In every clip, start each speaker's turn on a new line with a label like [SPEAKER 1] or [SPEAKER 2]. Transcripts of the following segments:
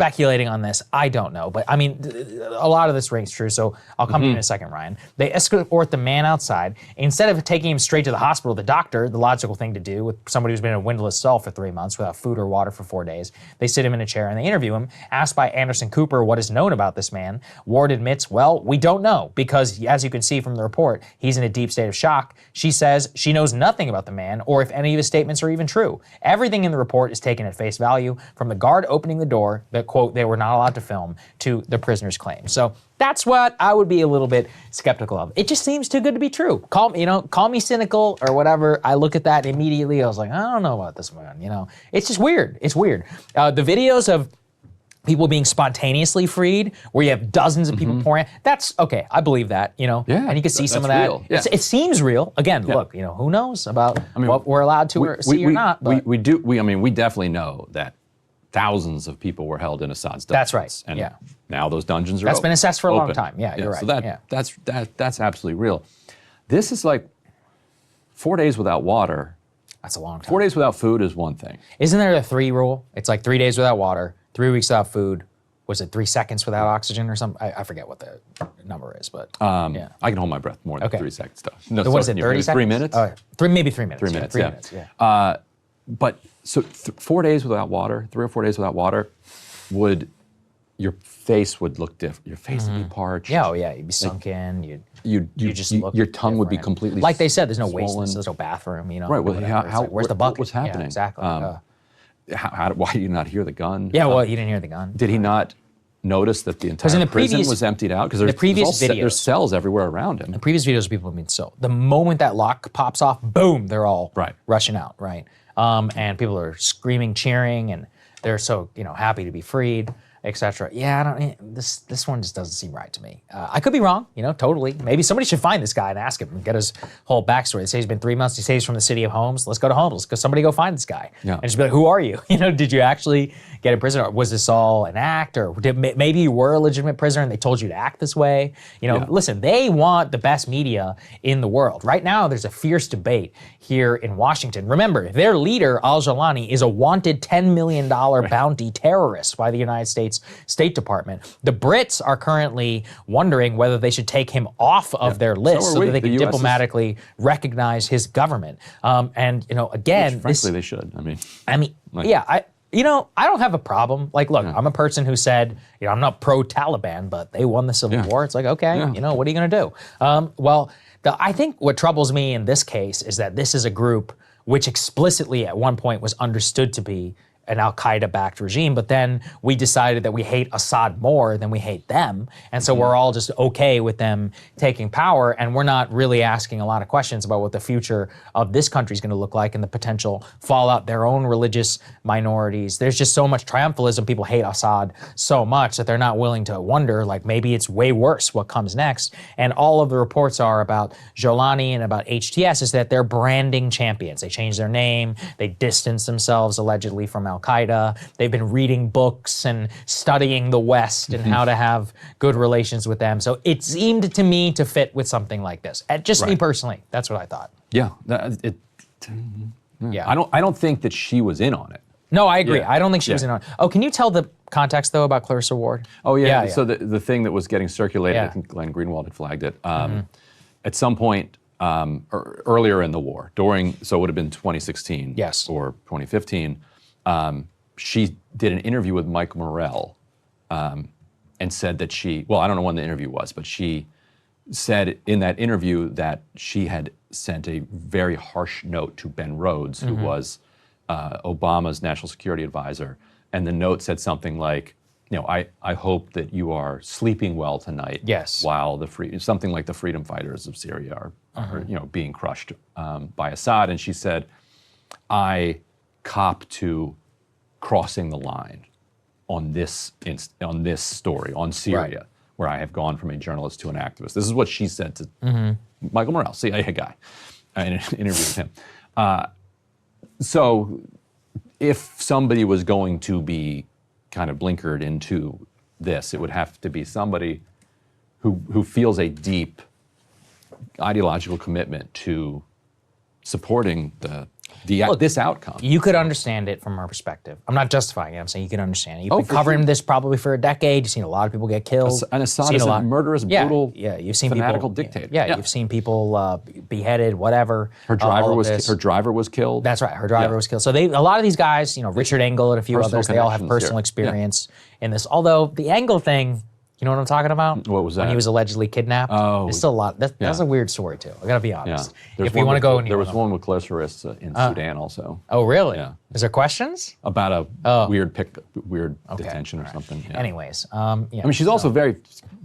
[SPEAKER 1] speculating on this. I don't know. But I mean, a lot of this rings true. So I'll come to you in a second, Ryan. They escort the man outside. Instead of taking him straight to the hospital, the doctor, the logical thing to do with somebody who's been in a windowless cell for 3 months without food or water for 4 days, they sit him in a chair and they interview him. Asked by Anderson Cooper what is known about this man, Ward admits, well, we don't know because as you can see from the report, he's in a deep state of shock. She says she knows nothing about the man or if any of his statements are even true. Everything in the report is taken at face value, from the guard opening the door that, quote, they were not allowed to film, to the prisoner's claim. So that's what I would be a little bit skeptical of. It just seems too good to be true. Call me cynical or whatever. I look at that and immediately I was like, I don't know about this man, It's just weird. It's weird. The videos of people being spontaneously freed, where you have dozens of people pouring, that's okay. I believe that,
[SPEAKER 2] Yeah,
[SPEAKER 1] and you can see some of that.
[SPEAKER 2] Real. Yeah.
[SPEAKER 1] It seems real. Again, look, who knows about what we're allowed to see or not. But
[SPEAKER 2] we definitely know that thousands of people were held in Assad's dungeons.
[SPEAKER 1] That's right.
[SPEAKER 2] And now those dungeons are
[SPEAKER 1] That's
[SPEAKER 2] open.
[SPEAKER 1] been assessed for a long time. Yeah, you're right.
[SPEAKER 2] So that's absolutely real. This is like 4 days without water.
[SPEAKER 1] That's a long time.
[SPEAKER 2] 4 days without food is one thing.
[SPEAKER 1] Isn't there the 3 rule? It's like 3 days without water, 3 weeks without food. Was it 3 seconds without oxygen or something? I forget what the number is, but
[SPEAKER 2] I can hold my breath more than 3 seconds. No,
[SPEAKER 1] so what is it, 30 seconds?
[SPEAKER 2] 3 minutes?
[SPEAKER 1] Maybe 3 minutes.
[SPEAKER 2] 3 minutes,
[SPEAKER 1] 3 minutes, yeah.
[SPEAKER 2] But so 4 days without water, 3 or 4 days without water, your face would look different. Your face would be parched.
[SPEAKER 1] Yeah, you'd be sunken.
[SPEAKER 2] You just look your tongue would be completely
[SPEAKER 1] like they said. There's no waste.
[SPEAKER 2] swollen.
[SPEAKER 1] There's no bathroom.
[SPEAKER 2] Right. Well,
[SPEAKER 1] where's the bucket?
[SPEAKER 2] What was happening?
[SPEAKER 1] Yeah, exactly.
[SPEAKER 2] Why did you not hear the gun?
[SPEAKER 1] Yeah, well, you didn't hear the gun.
[SPEAKER 2] Did he not notice that the entire prison was emptied out? Because there's cells everywhere around him.
[SPEAKER 1] The previous videos of people have been so. The moment that lock pops off, boom, they're all rushing out, right? And people are screaming, cheering, and they're so happy to be freed, etc. Yeah, this one just doesn't seem right to me. I could be wrong, totally. Maybe somebody should find this guy and ask him and get his whole backstory. They say he's been 3 months. He says he's from the city of Homs. Let's go to Homs. Because somebody go find this guy.
[SPEAKER 2] Yeah.
[SPEAKER 1] And just be like, who are you? Did you actually get in prison? Or was this all an act? Or maybe you were a legitimate prisoner and they told you to act this way? Listen, they want the best media in the world. Right now, there's a fierce debate here in Washington. Remember, their leader, al-Jawlani, is a wanted $10 million bounty terrorist by the United States State Department. The Brits are currently wondering whether they should take him off of their list so that they can diplomatically recognize his government. Again,
[SPEAKER 2] which, frankly, they should.
[SPEAKER 1] I don't have a problem. Like, look, I'm a person who said, I'm not pro-Taliban, but they won the Civil War. It's like, okay, what are you going to do? I think what troubles me in this case is that this is a group which explicitly at one point was understood to be an al-Qaeda-backed regime, but then we decided that we hate Assad more than we hate them, and so we're all just okay with them taking power, and we're not really asking a lot of questions about what the future of this country is going to look like and the potential fallout, their own religious minorities. There's just so much triumphalism. People hate Assad so much that they're not willing to wonder, like, maybe it's way worse what comes next. And all of the reports are about Jolani and about HTS is that they're branding champions. They changed their name. They distanced themselves allegedly from al-Qaeda. They've been reading books and studying the West and how to have good relations with them. So it seemed to me to fit with something like this. Just me personally, that's what I thought.
[SPEAKER 2] Yeah, I don't think that she was in on it.
[SPEAKER 1] No, I agree. I don't think she was in on it. Oh, can you tell the context though about Clarissa Ward?
[SPEAKER 2] Oh yeah. So the thing that was getting circulated, I think Glenn Greenwald had flagged it. At some point earlier in the war, so it would have been 2016 or 2015. She did an interview with Mike Morrell and said that I don't know when the interview was, but she said in that interview that she had sent a very harsh note to Ben Rhodes, who was Obama's national security advisor. And the note said something like, I hope that you are sleeping well tonight.
[SPEAKER 1] Yes.
[SPEAKER 2] While something like the freedom fighters of Syria are being crushed by Assad. And she said, I cop to crossing the line on this story, on Syria, where I have gone from a journalist to an activist. This is what she said to Michael Morrell, CIA guy, in an interview with him. So if somebody was going to be kind of blinkered into this, it would have to be somebody who feels a deep ideological commitment to supporting the this outcome.
[SPEAKER 1] You could understand it from our perspective. I'm not justifying it. I'm saying you can understand it. You've been covering this probably for a decade. You've seen a lot of people get killed.
[SPEAKER 2] And Assad is a murderous, brutal,
[SPEAKER 1] you've seen
[SPEAKER 2] fanatical
[SPEAKER 1] people,
[SPEAKER 2] dictator.
[SPEAKER 1] You've seen people beheaded, whatever.
[SPEAKER 2] Her driver was killed.
[SPEAKER 1] That's right. Her driver was killed. So a lot of these guys, Richard Engel and a few others, they all have personal experience in this. Although the Engel thing, you know what I'm talking about?
[SPEAKER 2] What was that?
[SPEAKER 1] When he was allegedly kidnapped.
[SPEAKER 2] Oh,
[SPEAKER 1] there's still a lot. That's a weird story too. I gotta be honest.
[SPEAKER 2] Yeah.
[SPEAKER 1] If we want to go,
[SPEAKER 2] there was one with close arrests in Sudan also.
[SPEAKER 1] Oh, really?
[SPEAKER 2] Yeah.
[SPEAKER 1] Is there questions
[SPEAKER 2] about a weird detention or something? Yeah.
[SPEAKER 1] Anyways,
[SPEAKER 2] I mean, she's also very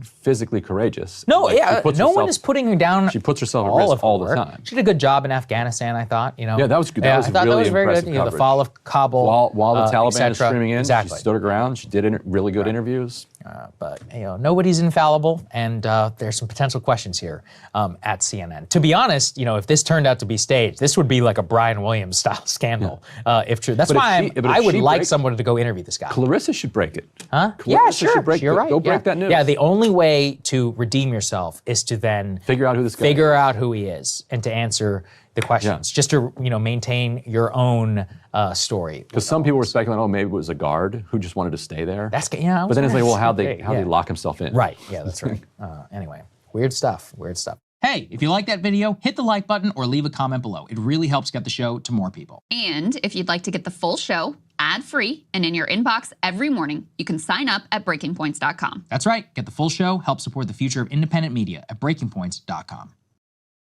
[SPEAKER 2] physically courageous.
[SPEAKER 1] No, no one is putting her down.
[SPEAKER 2] She puts herself at risk all the time.
[SPEAKER 1] She did a good job in Afghanistan, I thought.
[SPEAKER 2] Yeah, that was good. That was really
[SPEAKER 1] very
[SPEAKER 2] impressive
[SPEAKER 1] good.
[SPEAKER 2] coverage.
[SPEAKER 1] The fall of Kabul,
[SPEAKER 2] while the Taliban is streaming in,
[SPEAKER 1] she
[SPEAKER 2] stood her ground. She did really good interviews.
[SPEAKER 1] But nobody's infallible, and there's some potential questions here at CNN. To be honest, if this turned out to be staged, this would be like a Brian Williams style scandal, if true. That's why I would like someone to go interview this guy.
[SPEAKER 2] Clarissa should break it.
[SPEAKER 1] Huh?
[SPEAKER 2] Clarissa
[SPEAKER 1] should break,
[SPEAKER 2] you're right. Go break that news.
[SPEAKER 1] Yeah, the only way to redeem yourself is to then
[SPEAKER 2] figure out who this guy
[SPEAKER 1] figure out who he is and to answer the questions, just to maintain your own story.
[SPEAKER 2] Because some people were speculating, oh, maybe it was a guard who just wanted to stay there.
[SPEAKER 1] But
[SPEAKER 2] then it's like, well, how'd they lock himself in?
[SPEAKER 1] Right. Yeah, that's right. Anyway, weird stuff. Weird stuff. Hey, if you like that video, hit the like button or leave a comment below. It really helps get the show to more people.
[SPEAKER 3] And if you'd like to get the full show ad-free and in your inbox every morning, you can sign up at breakingpoints.com.
[SPEAKER 1] That's right. Get the full show, help support the future of independent media at breakingpoints.com.